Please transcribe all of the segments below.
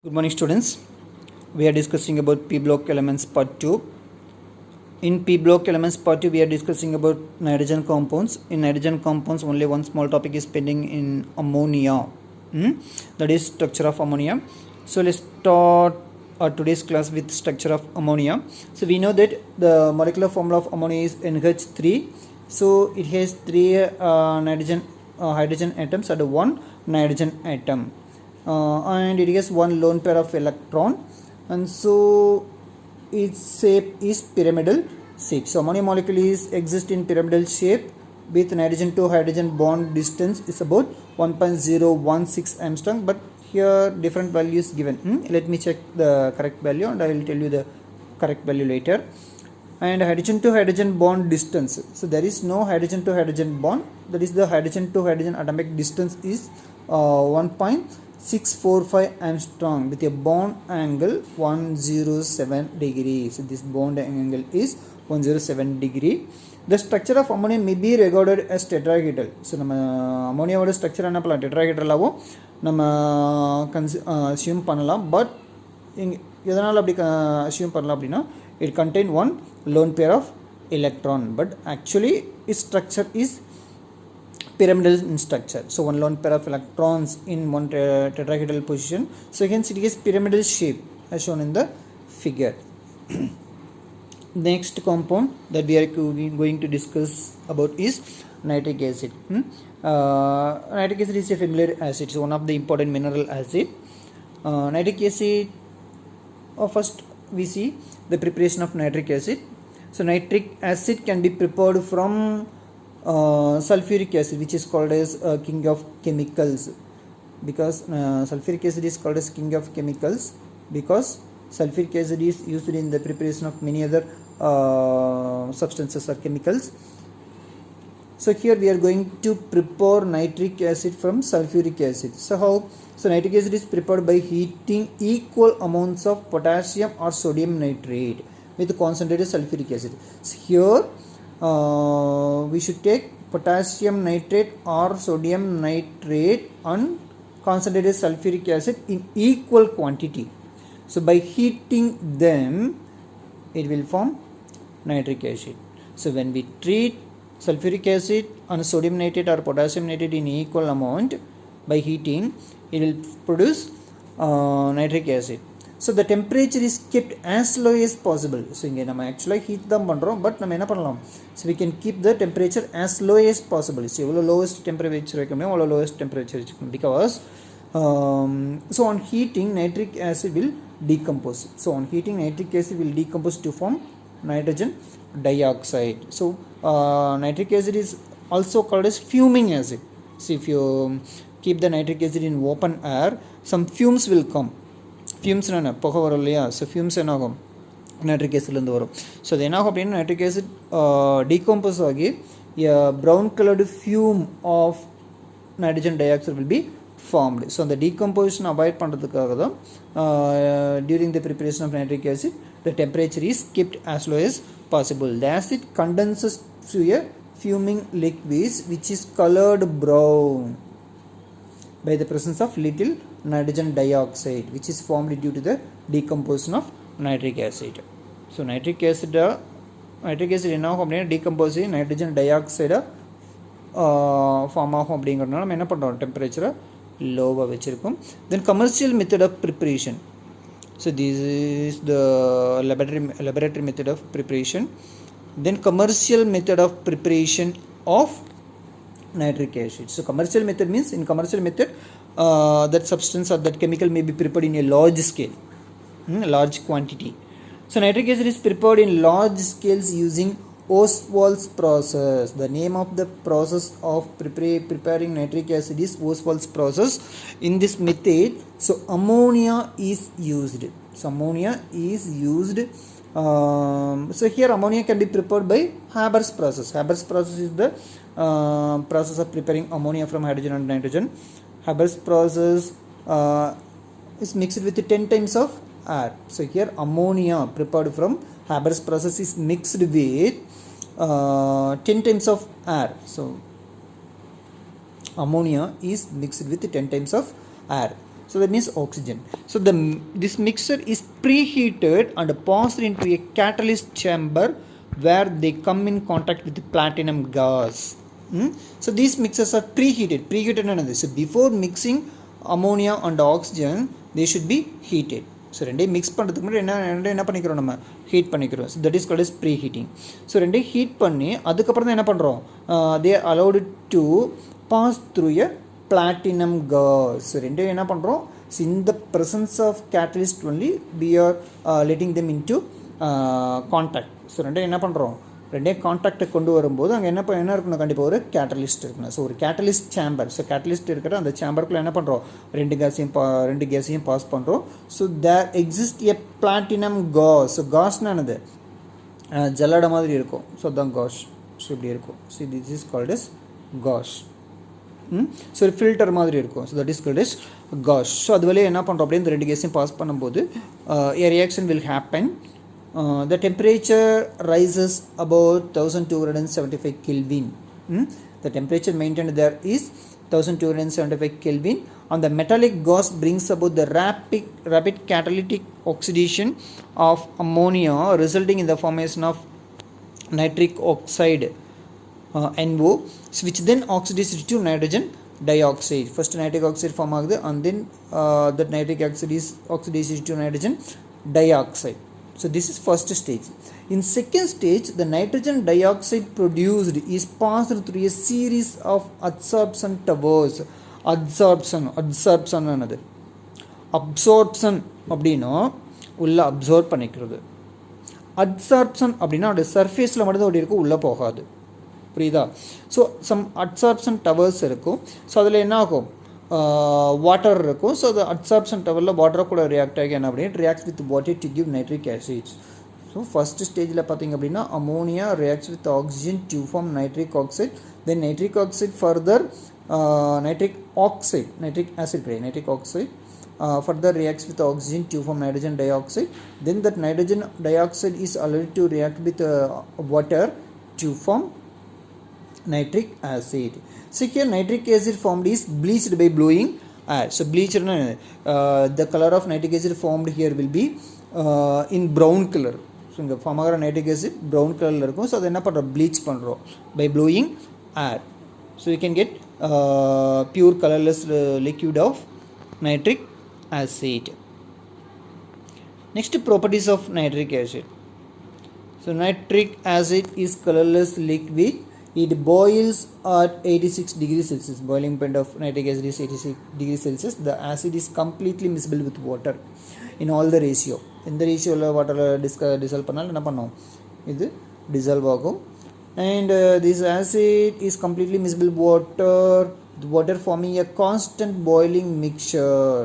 Good morning, students. We are discussing about P block elements part 2. In P block elements part 2, we are discussing about nitrogen compounds. In nitrogen compounds, only one small topic is pending in ammonia. That is structure of ammonia. So let's start today's class with structure of ammonia. So we know that the molecular formula of ammonia is NH3. So it has three hydrogen atoms and one nitrogen atom. And it has one lone pair of electron, and so its shape is pyramidal shape. So ammonia molecule exists in pyramidal shape with nitrogen to hydrogen bond distance is about 1.016 angstrom, but here different values given. Let me check the correct value and I will tell you the correct value later. And hydrogen to hydrogen bond distance, so there is no hydrogen to hydrogen bond, that is the hydrogen to hydrogen atomic distance is 1.645 angstrom with a bond angle 107 degrees. So this bond angle is 107 degree. The structure of ammonia may be regarded as tetrahedral. So நம்ம அமோனியாவோட structure என்ன பண்ணலாம், டெட்ராஹெட்ரலாகவும் நம்ம assume பண்ணலாம். But எதனால் அப்படி assume பண்ணலாம் அப்படின்னா, it contain one lone pair of electron, but actually its structure is pyramidal in structure. So one lone pair of electrons in one tetrahedral position. So hence it is pyramidal shape as shown in the figure. Next compound that we are going to discuss about is nitric acid. Nitric acid is a familiar acid. It's one of the important mineral acid. Nitric acid, first we see the preparation of nitric acid. So nitric acid can be prepared from sulfuric acid, which is called as king of chemicals, because sulfuric acid is called as king of chemicals because sulfuric acid is used in the preparation of many other substances or chemicals. So here we are going to prepare nitric acid from sulfuric acid. So how? So nitric acid is prepared by heating equal amounts of potassium or sodium nitrate with concentrated sulfuric acid. So here we should take potassium nitrate or sodium nitrate and concentrated sulfuric acid in equal quantity. So by heating them, it will form nitric acid. So when we treat sulfuric acid and sodium nitrate or potassium nitrate in equal amount by heating, it will produce nitric acid. So the temperature is kept as low as possible. So இங்கே நம்ம actually heat தான் பண்ணுறோம், but நம்ம என்ன பண்ணலாம், so we can keep the temperature as low as possible. So எவ்வளோ lowest temperature வைக்க முடியும் அவ்வளோ lowest temperature வச்சுக்கணும், because so on heating nitric acid will decompose. So on heating nitric acid will decompose to form nitrogen dioxide. So nitric acid is also called as fuming acid. So if you keep the nitric acid in open air, some fumes will come. Fumes என்ன புகை வரும் இல்லையா, so fumes என்ன ஆகும், nitric ஆசிட்லேருந்து வரும். So அது என்ன ஆகும் அப்படின்னா, நைட்ரிக் ஆசிட் டீகம்போஸ் ஆகி brown coloured fume of nitrogen dioxide will be formed. So அந்த டீகம்போசிஷன் அவாய்ட் பண்ணுறதுக்காக தான் during the preparation of nitric acid the temperature is kept as low as possible. The acid condenses to a fuming liquid which is colored brown by the presence of little nitrogen dioxide, which is formed due to the decomposition of nitric acid. So nitric acid என்ன ஆகும் அப்படின்னா decompose nitrogen டை ஆக்சைடை form ஆகும். அப்படிங்கிறதுனால நம்ம என்ன பண்ணுறோம், டெம்பரேச்சரை லோவாக வச்சுருக்கோம். Then commercial method of preparation. So this is the laboratory method of preparation. Then commercial method of preparation of nitric acid. So commercial method means, in commercial method that substance or that chemical may be prepared in a large scale, large quantity. So nitric acid is prepared in large scales using Ostwald's process. The name of the process of preparing nitric acid is Ostwald's process. In this method, so ammonia is used. So here ammonia can be prepared by Haber's process. Haber's process is the process of preparing ammonia from hydrogen and nitrogen. Haber's process is mixed with 10 times of air. So here ammonia prepared from Haber's process is mixed with 10 times of air. So ammonia is mixed with 10 times of air. So that means oxygen. So this mixture is preheated and passed into a catalyst chamber where they come in contact with the platinum gas. So these mixtures are preheated another. So before mixing ammonia and oxygen, they should be heated. So ரெண்டே mix பண்ணுறதுக்கு முன்னாடி என்ன பண்ணிக்கிறோம், நம்ம heat பண்ணிக்கிறோம். So that is called is preheating. So ரெண்டே heat பண்ணி அதுக்கப்புறம் தான் என்ன பண்ணுறோம், they allowed to pass through a platinum gas. So ரெண்டே என்ன பண்ணுறோம், in the presence of catalyst only we are letting them into contact. So ரெண்டே என்ன பண்ணுறோம், ரெண்டே கான்டாக்டை கொண்டு வரும்போது அங்கே என்ன இருக்கணும், கண்டிப்பாக ஒரு கேட்டலிஸ்ட் இருக்கணும். ஸோ ஒரு கேட்டலிஸ்ட் சேம்பர். ஸோ கேட்டலிஸ்ட் இருக்கிற அந்த சேம்பருக்குள்ளே என்ன பண்ணுறோம், ரெண்டு கேஸையும் பாஸ் பண்ணுறோம். So there exist a platinum gauze. So காஸ்னா என்னது, ஜல்லட மாதிரி இருக்கும். ஸோ அதுதான் காஷ். ஸோ இப்படி இருக்கும். So this is called as gauze. So ஒரு ஃபில்டர் மாதிரி இருக்கும். So that is called as gauze. So அது வழியே என்ன பண்ணுறோம், அப்படியே இந்த ரெண்டு கேஸையும் பாஸ் பண்ணும்போது a reaction will happen. The temperature rises about 1275 Kelvin. The temperature maintained there is 1275 Kelvin, and the metallic gas brings about the rapid catalytic oxidation of ammonia, resulting in the formation of nitric oxide NO, which then oxidizes to nitrogen dioxide. First nitric oxide form ஆகுது, and then that nitric oxide is oxidized to nitrogen dioxide. So this is first stage. In second stage, the nitrogen dioxide produced is passed through a series of adsorption towers. Adsorption another. Absorption அப்படின்னா உள்ள absorb பண்ணிக்கிறது. Adsorption அப்படின்னா அதோட சர்ஃபேஸில் மட்டும் தான் இருக்கும், உள்ளே போகாது. புரியுதா? ஸோ சம் அட்சார்ப்ஷன் டவர்ஸ் இருக்கும். ஸோ அதில் என்ன ஆகும், வாட்டர் இருக்கும். ஸோ அது அட்சார்ப்ஷன் டவரில் வாட்டரை கூட ரியாக்ட் ஆகி என்ன அப்படின்னா reacts with water to give nitric acids. So first ஸ்டேஜில் பார்த்திங்க அப்படின்னா ammonia reacts with oxygen to form nitric oxide. Then nitric oxide further nitric acid further reacts with oxygen to form nitrogen dioxide. Then that nitrogen dioxide is allowed to react with water to form nitric acid. So here nitric acid formed is bleached by blowing air. So bleached, the color of nitric acid formed here will be in brown color. So இங்கே form ஆகிற nitric acid brown கலரில் இருக்கும். So அதை என்ன பண்ணுறோம், bleach பண்ணுறோம் by blowing air. So you can get pure colourless liquid of nitric acid. Next, properties of nitric acid. So nitric acid is colorless liquid. It boils at 86 degrees Celsius. Boiling point of nitric acid is 86 degrees Celsius. The acid is completely miscible with water in all the ratio. In the ratio water dissolve பண்ணால் என்ன பண்ணும், இது dissolve ஆகும். And this acid is completely miscible with water forming a constant boiling mixture.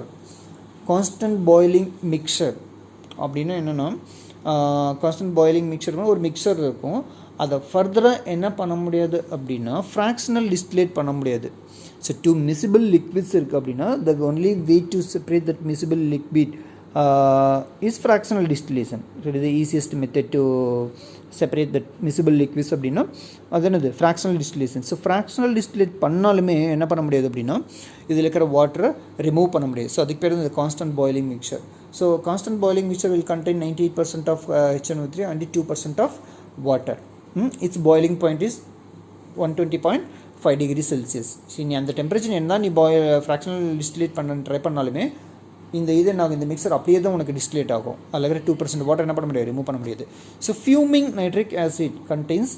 Constant boiling mixture அப்படின்னா என்னென்னா, constant boiling மிக்சர்னா ஒரு mixer இருக்கும். அதை ஃபர்தராக என்ன பண்ண முடியாது அப்படின்னா ஃப்ராக்ஷனல் டிஸ்டிலேட் பண்ண முடியாது. ஸோ டூ மிசிபிள் லிக்விட்ஸ் இருக்குது அப்படின்னா the only way to separate that miscible liquid is fractional distillation. So it is the easiest method to separate that miscible liquids அப்படின்னா அது என்னது, ஃப்ராக்ஷனல் டிஸ்டிலேஷன். ஸோ ஃப்ராக்ஷனல் டிஸ்டிலேட் பண்ணாலுமே என்ன பண்ண முடியாது அப்படின்னா இதில் இருக்கிற வாட்டரை ரிமூவ் பண்ண முடியாது. ஸோ அதுக்கு பேர் இந்த constant boiling mixture. So constant boiling mixture will contain 98% of HNO3 and 2% of water. Its boiling point is 120.5 degrees Celsius. So நீ அந்த டெம்பரேச்சர் என்ன நீ ஃப்ராக்ஷனல் டிஸ்டிலேட் பண்ண ட்ரை பண்ணாலுமே இந்த இது நாங்கள் இந்த மிக்சர் அப்படியே தான் உனக்கு டிஸ்டிலேட் ஆகும். அதில் இருக்கிற 2% வாட்டர் என்ன பண்ண முடியாது, ரிமூவ் பண்ண முடியாது. So fuming nitric acid contains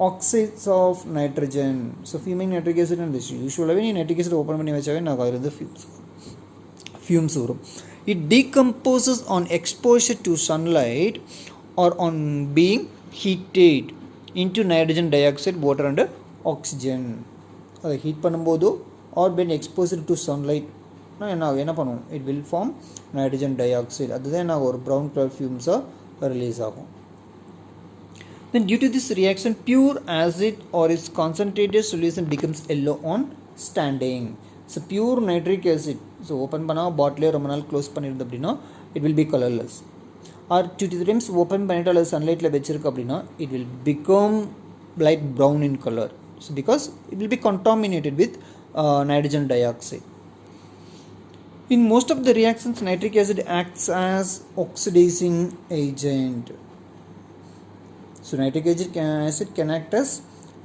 oxides of nitrogen. So fuming nitric acid இருந்துச்சு. யூஸ்வலாகவே நீ நைட்ரிக் ஆசிட் ஓப்பன் பண்ணி வச்சாவே நாங்கள் அதில் இருந்து ஃபியூம்ஸ் வரும். It decomposes on exposure to sunlight or on being heated into nitrogen dioxide, water and oxygen. அதை heat பண்ணும்போதோ or when exposed to sunlight என்ன பண்ணுவோம், it will form nitrogen dioxide. அதுதான் என்ன ஒரு ப்ரௌன் கலர் ஃபியூம்ஸாக ரிலீஸ் ஆகும். Then due to this reaction, pure acid or its concentrated solution becomes yellow on standing. So pure nitric acid, so open பண்ணால் பாட்டிலே ரொம்ப நாள் க்ளோஸ் பண்ணியிருந்தது அப்படின்னா it will be colourless. Or 2 times open பண்ணிட்டு அல்லது சன்லைட்டில் வச்சிருக்கு அப்படின்னா it will become light brown in colour. So because it will be contaminated with nitrogen dioxide. In most of the reactions, nitric acid acts as oxidizing agent. So nitric acid can act as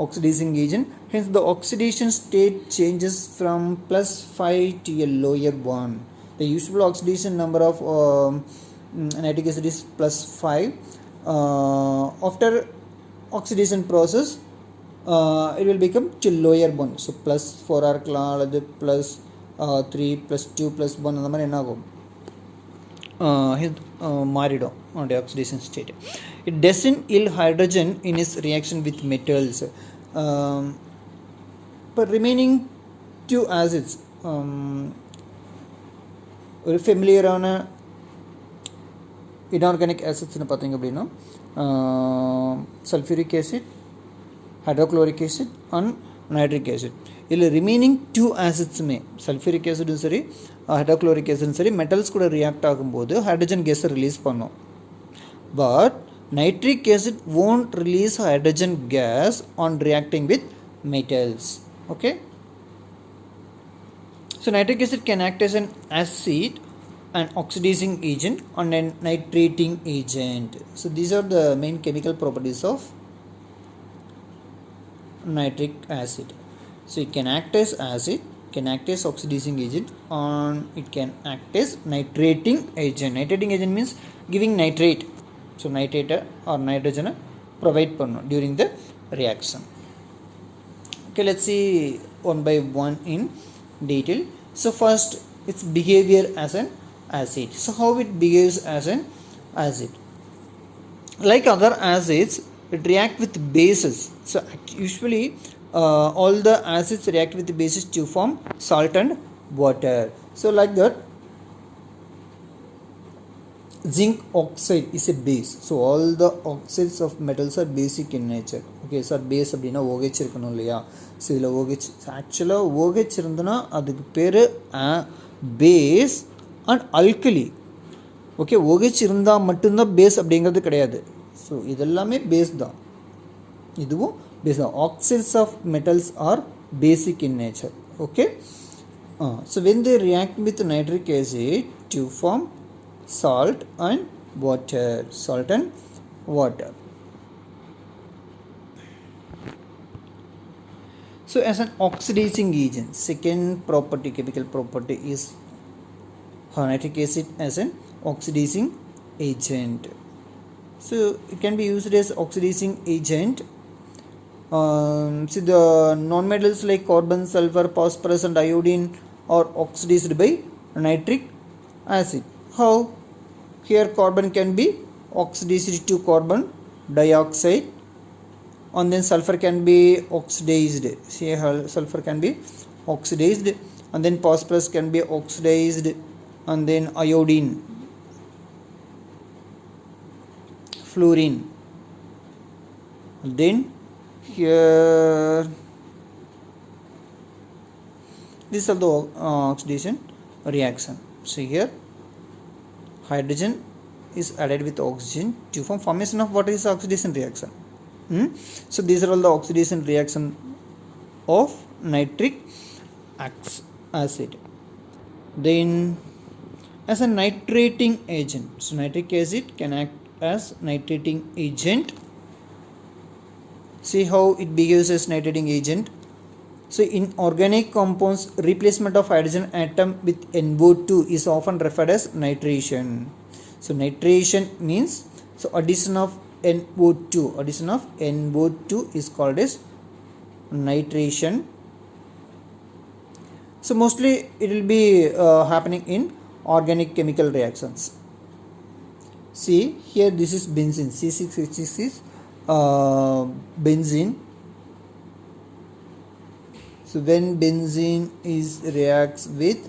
oxidizing agent. Hence the oxidation state changes from +5 to a lower one. The usual oxidation number of nitric acid is +5. After oxidation process, it will become to lower one. So +4 or +3 +2 +1 அந்த மாதிரி என்ன ஆகும் மாறிடும் on oxidation state. It doesn't yield hydrogen in its reaction with metals, but remaining two acids. ஒரு ஃபெமிலியரான inorganic ஆசிட்ஸ்னு பார்த்தீங்க அப்படின்னா sulphuric acid, hydrochloric acid and nitric acid. இதில் remaining 2 ஆசிட்ஸுமே sulphuric ஆசிடும் சரி ஹைட்ரோக்ளோரிக் ஆசிடும் சரி மெட்டல்ஸ் கூட ரியாக்ட் ஆகும்போது ஹைட்ரஜன் கேஸை ரிலீஸ் பண்ணும். But nitric acid won't release hydrogen gas on reacting with metals. Okay, so nitric acid can act as an acid, an oxidizing agent and a nitrating agent. So these are the main chemical properties of nitric acid. So it can act as acid, can act as oxidizing agent, and it can act as nitrating agent. Nitrating agent means giving nitrate. So nitrate or nitrogen provide during the reaction. Okay, let's see one by one in detail. So first, its behavior as an acid. So how it behaves as an acid? Like other acids, it react with bases. So usually all the acids react with the bases to form salt and water. So like that, zinc oxide is a base. So all the oxides of metals are basic in nature. Okay, so base அப்படினா OH இருக்கணும் இல்லையா? So இதுல OH actually OH இருந்தனா அதுக்கு பேரு base and alkali. Okay, OH இருந்தா மட்டும்தான் base அப்படிங்கிறது கிடையாது. So இதெல்லாமே base தான். இதுவும் base தான். Oxides of metals are basic in nature. Okay, so when they react with nitric acid to form salt and water. So as an oxidizing agent, second property, chemical property is nitric acid as an oxidizing agent. So it can be used as oxidizing agent. See the non-metals like carbon, sulfur, phosphorus and iodine are oxidized by nitric acid. How? Here carbon can be oxidized to carbon dioxide, and then sulfur can be oxidized. See how sulfur can be oxidized, and then phosphorus can be oxidized, and then iodine, fluorine. Then here this is the oxidation reaction. So here hydrogen is added with oxygen to form formation of what is oxidation reaction. So these are all the oxidation reaction of nitric acid. Then as a nitrating agent, so nitric acid can act as nitrating agent. See how it behaves as nitrating agent. So in organic compounds, replacement of hydrogen atom with NO2 is often referred as nitration. So nitration means so addition of NO2 is called as nitration. So mostly it will be happening in organic chemical reactions. See here, this is benzene, C6H6 is benzene. So when benzene reacts with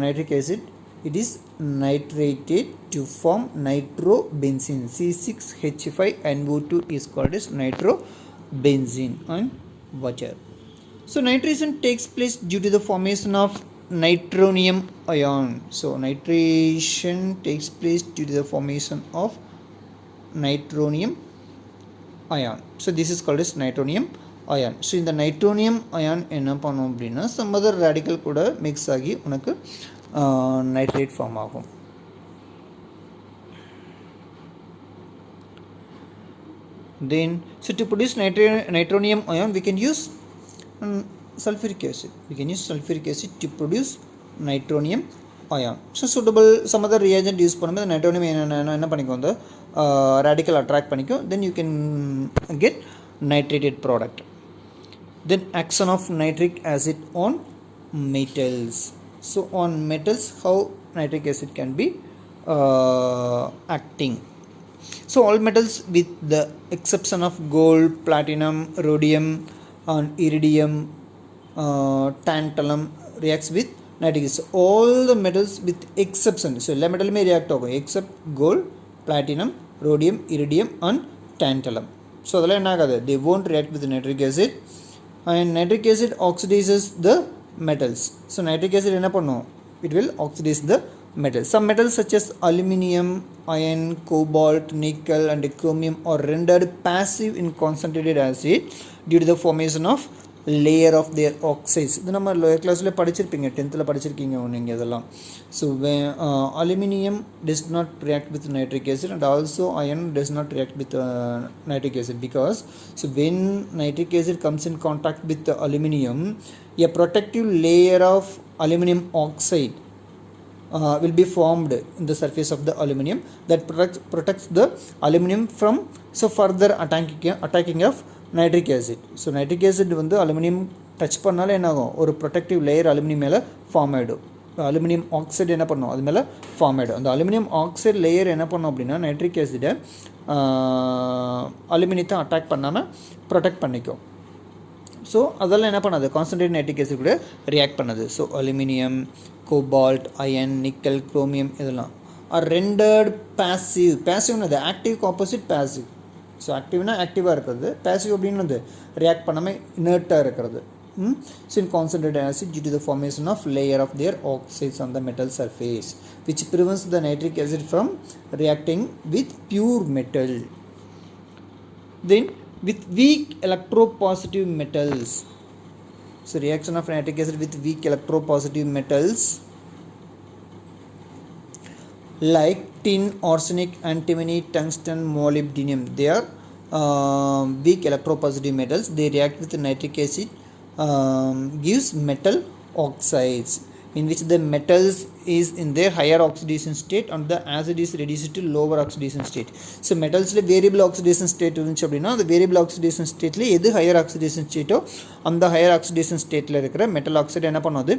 nitric acid, it is nitrated to form nitrobenzene. C6H5NO2 is called as nitrobenzene and water. So nitration takes place due to the formation of nitronium ion. So nitration takes place due to the formation of nitronium ion. So this is called as nitronium ion. So இந்த nitronium ion என்ன பண்ணும் அப்படின்னா some other radical கூட mix ஆகி உனக்கு nitrate form ஆகும். Then so to produce nitronium ion we can use sulfuric acid. We can use sulfuric acid to produce nitronium ion. So suitable some other reagent use பண்ணும்போது nitronium என்ன பண்ணிக்கும் அந்த radical attract பண்ணிக்கும், then you can get nitrated product. Then action of nitric acid on metals. So on metals how nitric acid can be acting. So all metals with the exception of gold, platinum, rhodium and iridium, tantalum reacts with nitric acid. All the metals with exception, so all metal may react hoga except gold, platinum, rhodium, iridium and tantalum. So adala enna agadu, they won't react with nitric acid, and nitric acid oxidizes the metals. So nitric acid enna pannum, it will oxidize the metals. Some metals such as aluminium, iron, cobalt, nickel and chromium are rendered passive in concentrated acid due to the formation of layer of their oxides. இது நம்ம lower class ல படிச்சிருப்பீங்க, 10th ல படிச்சிருக்கீங்க நீங்க இதெல்லாம். So when aluminium does not react with nitric acid and also iron does not react with nitric acid, because so when nitric acid comes in contact with the aluminium, a protective layer of aluminum oxide will be formed in the surface of the aluminum that protects the aluminum from further attacking of nitric acid. So nitric acid வந்து aluminium touch பண்ணாலே என்ன ஆகும், ஒரு protective layer aluminium மேலே form ஆகிடும். Aluminium oxide என்ன பண்ணும், அது மேலே ஃபார்ம் ஆகிடும். அந்த அலுமினியம் ஆக்சைடு லேயர் என்ன பண்ணும் அப்படின்னா நைட்ரிக் ஆசிடை அலுமினியத்தை அட்டாக் பண்ணாமல் ப்ரொடெக்ட் பண்ணிக்கும். ஸோ அதெல்லாம் என்ன பண்ணாது, கான்சன்ட்ரேட் நைட்ரிக் ஆசிட் கூட ரியாக்ட் பண்ணது. So aluminium, cobalt, iron, nickel, chromium இதெல்லாம் ஆர் ரெண்டர்ட் பேசிவ். பேசிவ்னது ஆக்டிவ் ஆப்போசிட் பேசிவ். ஸோ ஆக்டிவ்னா ஆக்டிவாக இருக்கிறது, பேசிவ் அப்படின்னு வந்து ரியாக்ட் பண்ணாமல் இனர்ட்டாக இருக்கிறது. So in concentrated acid due to the formation of layer of their oxides on the metal surface which prevents the nitric acid from reacting with pure metal. Then with weak electropositive metals, so reaction of nitric acid with weak electropositive metals like tin, arsenic, antimony, tungsten, molybdenum, they are weak electropositive metals. They react with nitric acid, gives metal oxides in which the metals is in their higher oxidation state and the acid is reduced to lower oxidation state. So metals le variable oxidation state irundhuchu appadina the variable oxidation state la edu higher oxidation state o and the higher oxidation state la irukra metal oxide enna pannudhu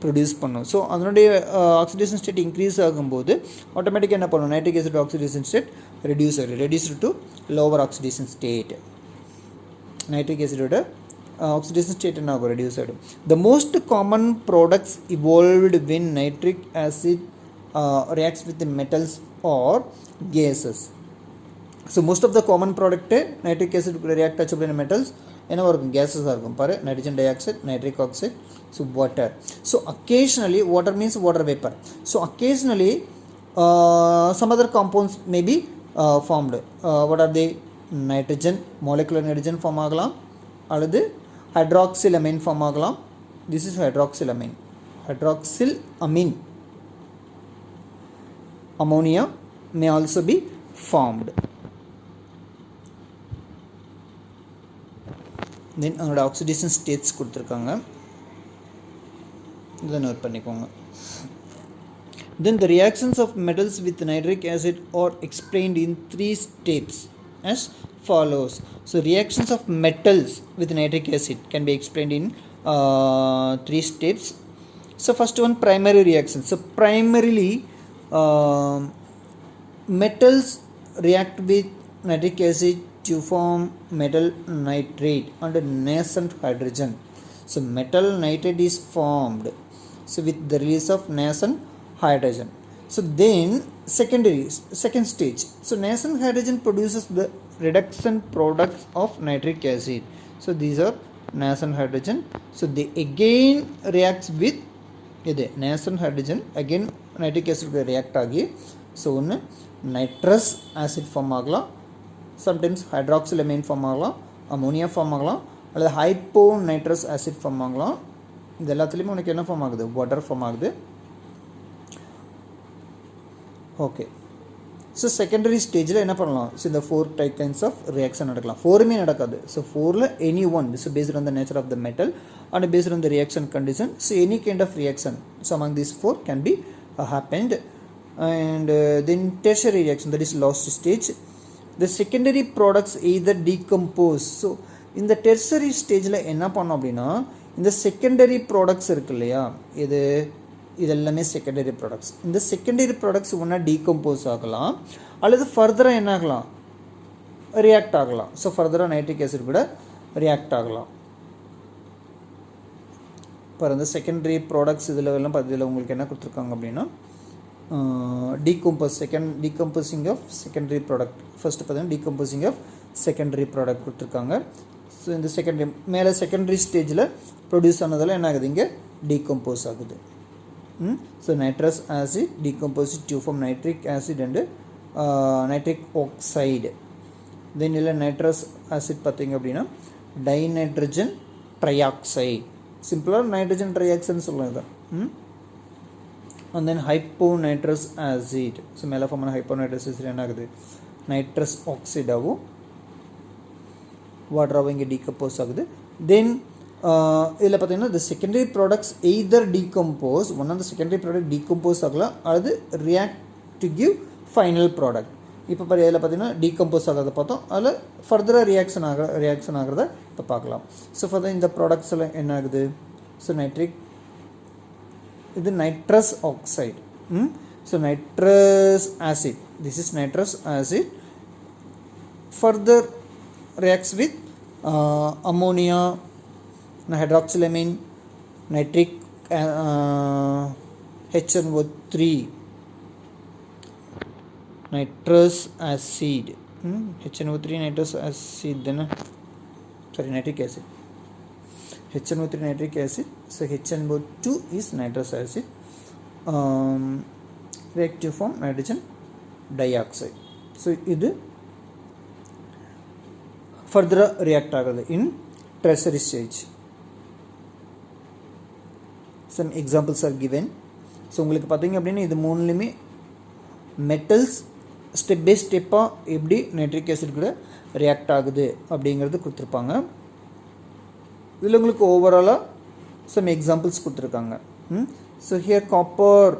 produce pannum. So adanode oxidation state increase agumbodhu automatically enna pannum nitric acid oxidation state reduced to lower oxidation state. Nitric acid oda oxidation state now reduced. The most common products evolved when nitric acid reacts with the metals or gases. So most of the common product nitric acid react touch with metals and our gases are nitrogen dioxide, nitric oxide, so water. So occasionally water means water vapor. So occasionally some other compounds may be formed. What are they? Nitrogen, molecular nitrogen form ஆகலாம் அல்லது hydroxylamine form ஆகலாம். This is hydroxylamine. Ammonia may also be formed. Then அதோட oxidation states கொடுத்திருக்காங்க, இதை note பண்ணிக்கோங்க. Then the reactions of metals with nitric acid are explained in 3 steps as follows. So reactions of metals with nitric acid can be explained in 3 steps. So first one, primary reaction. So primarily metals react with nitric acid to form metal nitrate and nascent hydrogen. So metal nitrate is formed so with the release of nascent hydrogen. So then second stage, so nascent hydrogen produces the reduction products of nitric acid. So these are nascent hydrogen. So they again reacts with nascent hydrogen, again nitric acid react agi, so one nitrous acid form ஆகலாம், sometimes hydroxylamine form ஆகலாம், ammonia form ஆகலாம் அல்லது hyponitrous acid form ஆகலாம். இது எல்லாத்துலேயுமே உனக்கு என்ன form ஆகுது, வாட்டர் ஃபார்ம் ஆகுது. ஓகே. ஸோ செகண்டரி ஸ்டேஜில் என்ன பண்ணலாம்? ஸோ இந்த 4 டைப் கைண்ட்ஸ் ஆஃப் ரியாக்ஷன் நடக்கலாம். 4மே நடக்காது. ஸோ 4ல் any one, so based on the nature of the metal and based on the reaction condition, so any kind of reaction so among these 4 can be happened. And then tertiary reaction, that is last stage. The secondary products either decompose. So இந்த tertiary ஸ்டேஜில் என்ன பண்ணோம் அப்படின்னா, இந்த secondary products இருக்கு இல்லையா, இதெல்லாமே secondary products. இந்த செகண்டரி ப்ராடக்ட்ஸ் ஒன்றா டீகம்போஸ் ஆகலாம் அல்லது ஃபர்தராக என்ன ஆகலாம், ரியாக்ட் ஆகலாம். ஸோ ஃபர்தராக நைட்ரிக் ஆசிட் கூட ரியாக்ட் ஆகலாம். இப்போ இந்த செகண்டரி ப்ராடக்ட்ஸ் இதில் எல்லாம் இதில் உங்களுக்கு என்ன கொடுத்துருக்காங்க அப்படின்னா, decomposing of secondary product. First பார்த்தீங்கன்னா டீகம்போசிங் ஆஃப் செகண்டரி ப்ராடக்ட் கொடுத்துருக்காங்க. ஸோ இந்த செகண்டரி மேலே செகண்டரி ஸ்டேஜில் ப்ரொடியூஸ் ஆனதெல்லாம் என்ன ஆகுது, இங்கே டீகம்போஸ் ஆகுது. So nitrous acid decompose to form nitric acid and nitric oxide. Then இல்லை நைட்ரஸ் ஆசிட் பார்த்திங்க அப்படின்னா டைநைட்ரஜன் ட்ரையாக்சைடு, சிம்பிளாக நைட்ரஜன் ட்ரையாக்சைடுன்னு சொல்லுவாங்க. And then hyponitrous acid. So மேலே ஃபார்மான ஹைப்போநைட்ரஸ் ஆசிட் என்ன ஆகுது, நைட்ரஸ் ஆக்சைடாகவும் வாட்டராகவும் இங்கே டீகம்போஸ் ஆகுது. தென் இதில் பார்த்தீங்கன்னா the secondary products either decompose, one of the secondary product decompose ஆகலாம் அல்லது react to give final product. இப்போ இதில் பார்த்தீங்கன்னா டீகம்போஸ் ஆகிறத பார்த்தோம், அதில் ஃபர்தராக ரியாக்ஷன் ஆகிறத இப்போ பார்க்கலாம். ஸோ ஃபர்தர் இந்த ப்ராடக்ட்ஸ் எல்லாம் என்ன ஆகுது, ஸோ நைட்ரிக், இது nitrous oxide. So nitrous acid, this is nitrous acid further reacts with ammonia, hydroxylamine, nitric HNO3, nitrous acid, HNO3 nitrous acid, then sorry nitric acid, HNO3 nitric acid. So HNO2 is nitrous acid, reactive form nitrogen dioxide. So இது ஃபர்தராக react ஆகுது in tertiary stage. Some examples are given. So உங்களுக்கு பார்த்தீங்க அப்படின்னா இது மூணுலேயுமே metals step by ஸ்டெப்பாக எப்படி nitric acid கூட ரியாக்ட் ஆகுது அப்படிங்கிறது கொடுத்துருப்பாங்க. இதில் உங்களுக்கு ஓவராலாக சம் எக்ஸாம்பிள்ஸ் கொடுத்துருக்காங்க. So here copper,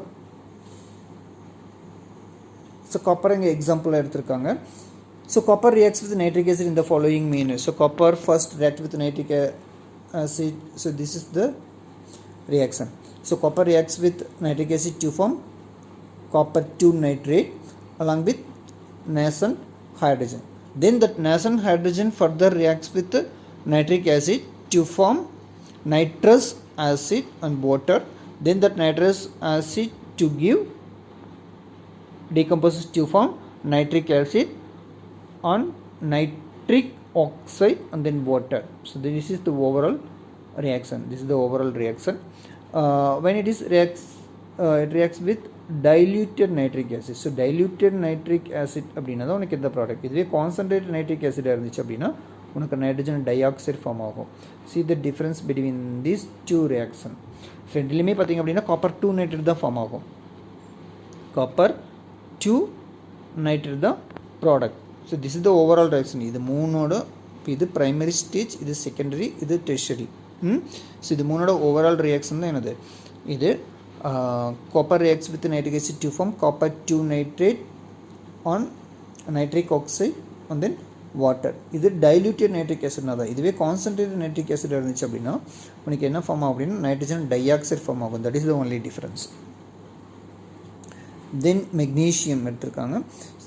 so copper இங்கே எக்ஸாம்பிளாக எடுத்திருக்காங்க. So copper reacts with nitric acid in the following manner. So copper first reacts with nitric acid. So this is the reaction. So copper reacts with nitric acid to form copper 2 nitrate along with nascent hydrogen. Then that nascent hydrogen further reacts with nitric acid to form nitrous acid and water. Then that nitrous acid to give decomposes to form nitric acid on nitric oxide and then water. So this is the overall reaction. This is the overall reaction. When it reacts with diluted nitric acid. So diluted nitric acid அப்படின்னா தான் உனக்கு இந்த product. இதுவே concentrated nitric ஆசிடாக இருந்துச்சு அப்படின்னா உனக்கு nitrogen di oxide form ஆகும். See the difference between these two reaction. ரெண்டுலேயுமே பார்த்தீங்க அப்படின்னா காப்பர் 2 நைட்ரேட் தான் ஃபார்ம் ஆகும். காப்பர் 2 நைட்ரேட் தான் product. So this is the overall reaction. இது மூணோட, இப்போ இது ப்ரைமரி ஸ்டேஜ், இது செகண்டரி, இது டெர்ஷரி. ஸோ இது மூணோட ஓவரால் ரியாக்ஷன் தான் என்னது, இது copper reacts with nitric acid to form copper 2 nitrate and nitric oxide and then water. இது டைல்யூட்டட் நைட்ரிக் ஆசிட்னா தான். இதுவே கான்சன்ட்ரேட்டட் நைட்ரிக் ஆசிட் இருந்துச்சு அப்படின்னா உனக்கு என்ன ஃபார்ம் ஆகும் அப்படின்னா நைட்ரஜன் டை ஆக்சைடு ஃபார்ம் ஆகும். That is the only difference. Then magnesium எடுத்திருக்காங்க.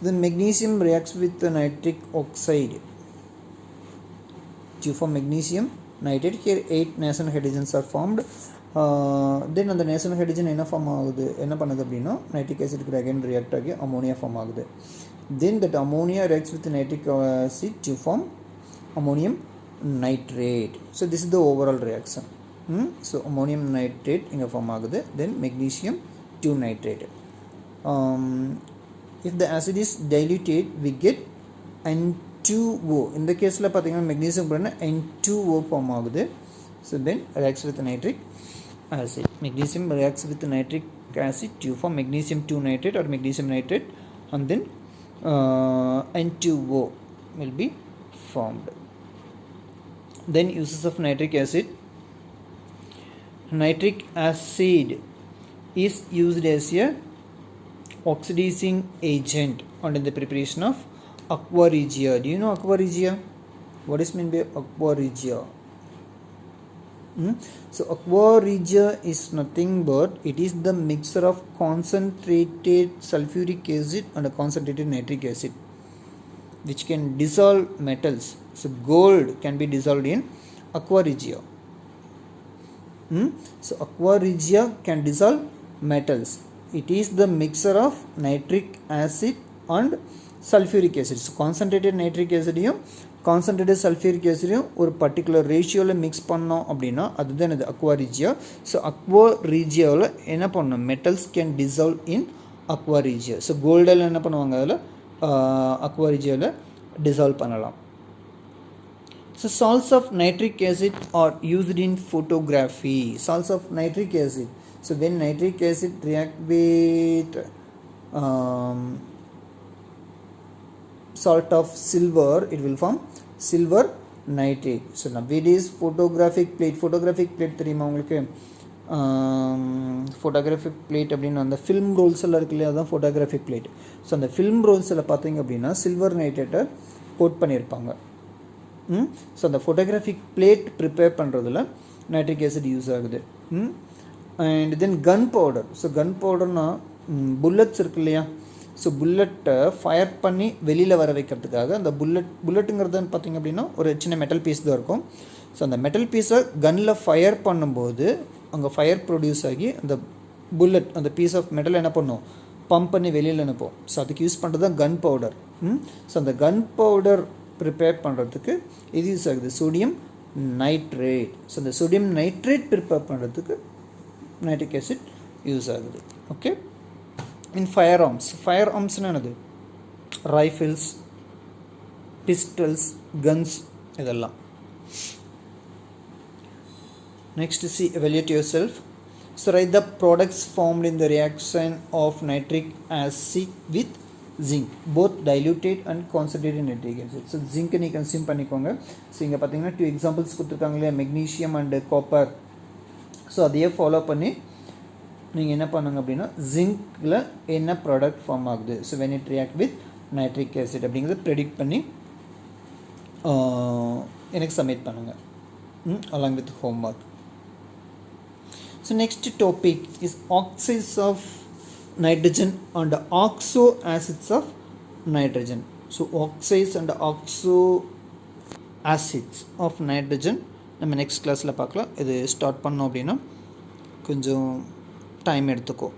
So then magnesium reacts with the nitric oxide to form magnesium nitrate. Here 8 nascent hydrogens are formed. Then அந்த nascent hydrogen என்ன form ஆகுது, என்ன பண்ணுது அப்படின்னா nitric acid கூட again react ஆகி ammonia form ஆகுது. Then that ammonia reacts with nitric acid to form ammonium nitrate. So this is the overall reaction. So ammonium nitrate இங்கே ஃபார்ம் ஆகுது. Then magnesium 2 nitrate. If the acid is diluted we get N2O. இந்த கேஸில் பார்த்தீங்கன்னா magnesium கூட N2O form ஆகுது. So then reacts with nitric acid. Magnesium reacts with nitric acid to form magnesium 2 nitrate or magnesium nitrate, and then N2O will be formed. Then uses of nitric acid. Nitric acid is used as a oxidizing agent and in the preparation of aqua regia. Do you know aqua regia? What is meant by aqua regia? So aqua regia is nothing but it is the mixture of concentrated sulfuric acid and a concentrated nitric acid which can dissolve metals. So gold can be dissolved in aqua regia. So aqua regia can dissolve metals. It is the mixture of nitric acid and sulfuric acid. So concentrated nitric acid concentrated sulfuric acid ஒரு particular ratioல mix பண்ணோம் அப்படின்னா அதுதான் இது aqua regia. So aqua regiaல என்ன பண்ணணும், metals can dissolve in aqua regia. So goldல என்ன பண்ணுவாங்க, அதில் aqua regiaல dissolve பண்ணலாம். So salts of nitric acid are used in photography. Salts of nitric acid. So when nitric acid react with salt of silver, it will form silver nitrate. So nowadays photographic plate தெரியுமா உங்களுக்கு? photographic plate அப்படின்னா அந்த film Rolle's எல்லாம் இருக்கு இல்லையா, அதான் photographic plate. So அந்த film ரோல்ஸில் பார்த்தீங்க அப்படின்னா சில்வர் நைட்ரேட்டை கோட் பண்ணியிருப்பாங்க. ஸோ அந்த ஃபோட்டோகிராஃபிக் பிளேட் ப்ரிப்பேர் பண்ணுறதுல நைட்ரிக் ஆசிட் யூஸ் ஆகுது. And then gunpowder. So கன் பவுடர்னா புல்லட்ஸ் இருக்கு இல்லையா, ஸோ புல்லட்டை ஃபயர் பண்ணி வெளியில் வர வைக்கிறதுக்காக அந்த புல்லட்டுங்கிறதுன்னு பார்த்திங்க அப்படின்னா ஒரு சின்ன மெட்டல் பீஸ் தான் இருக்கும். ஸோ அந்த மெட்டல் பீஸை கன்னில் ஃபயர் பண்ணும்போது அங்கே ஃபயர் ப்ரொடியூஸ் ஆகி அந்த புல்லட் அந்த பீஸ் ஆஃப் மெட்டல் என்ன பண்ணும், பம்ப் பண்ணி வெளியில் அனுப்போம். ஸோ அதுக்கு யூஸ் பண்ணுறது தான் கன் பவுடர். ஸோ அந்த கன் பவுடர் ப்ரிப்பேர் பண்ணுறதுக்கு இது யூஸ் ஆகுது, சோடியம் நைட்ரேட். ஸோ அந்த சோடியம் நைட்ரேட் ப்ரிப்பேர் பண்ணுறதுக்கு நைட்ரிக் ஆசிட் யூஸ் ஆகுது. ஓகே. இன் ஃபயர் ஆர்ம்ஸ்னால் என்னது, ரைஃபிள்ஸ், பிஸ்டல்ஸ், கன்ஸ் இதெல்லாம். Next C evaluate yourself. So write the products formed in the reaction of nitric acid with zinc, both diluted and concentrated nitric acid. So zinc நீ consume பண்ணிக்கோங்க. So இங்கே பார்த்தீங்கன்னா 2 examples கொடுத்துருக்காங்க இல்லையா, magnesium and copper. So அதையே follow பண்ணி நீங்கள் என்ன பண்ணுங்க அப்படின்னா ஜிங்க்கில் என்ன ப்ராடக்ட் ஃபார்ம் ஆகுது, so when it react with nitric acid அப்படிங்கிறத ப்ரெடிக்ட் பண்ணி எனக்கு சப்மிட் பண்ணுங்கள் along with homework. So next topic is oxides of nitrogen and oxo acids of nitrogen. So oxides and oxo acids of nitrogen நம்ம next கிளாஸில் பார்க்கலாம். இது start பண்ணோம் அப்படின்னா கொஞ்சம் டைம் எடுத்துக்கோ.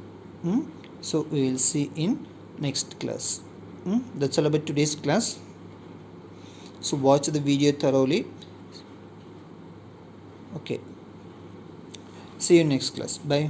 So we will see in next class. That's all about today's class. So watch the video thoroughly. Okay. See you next class. Bye.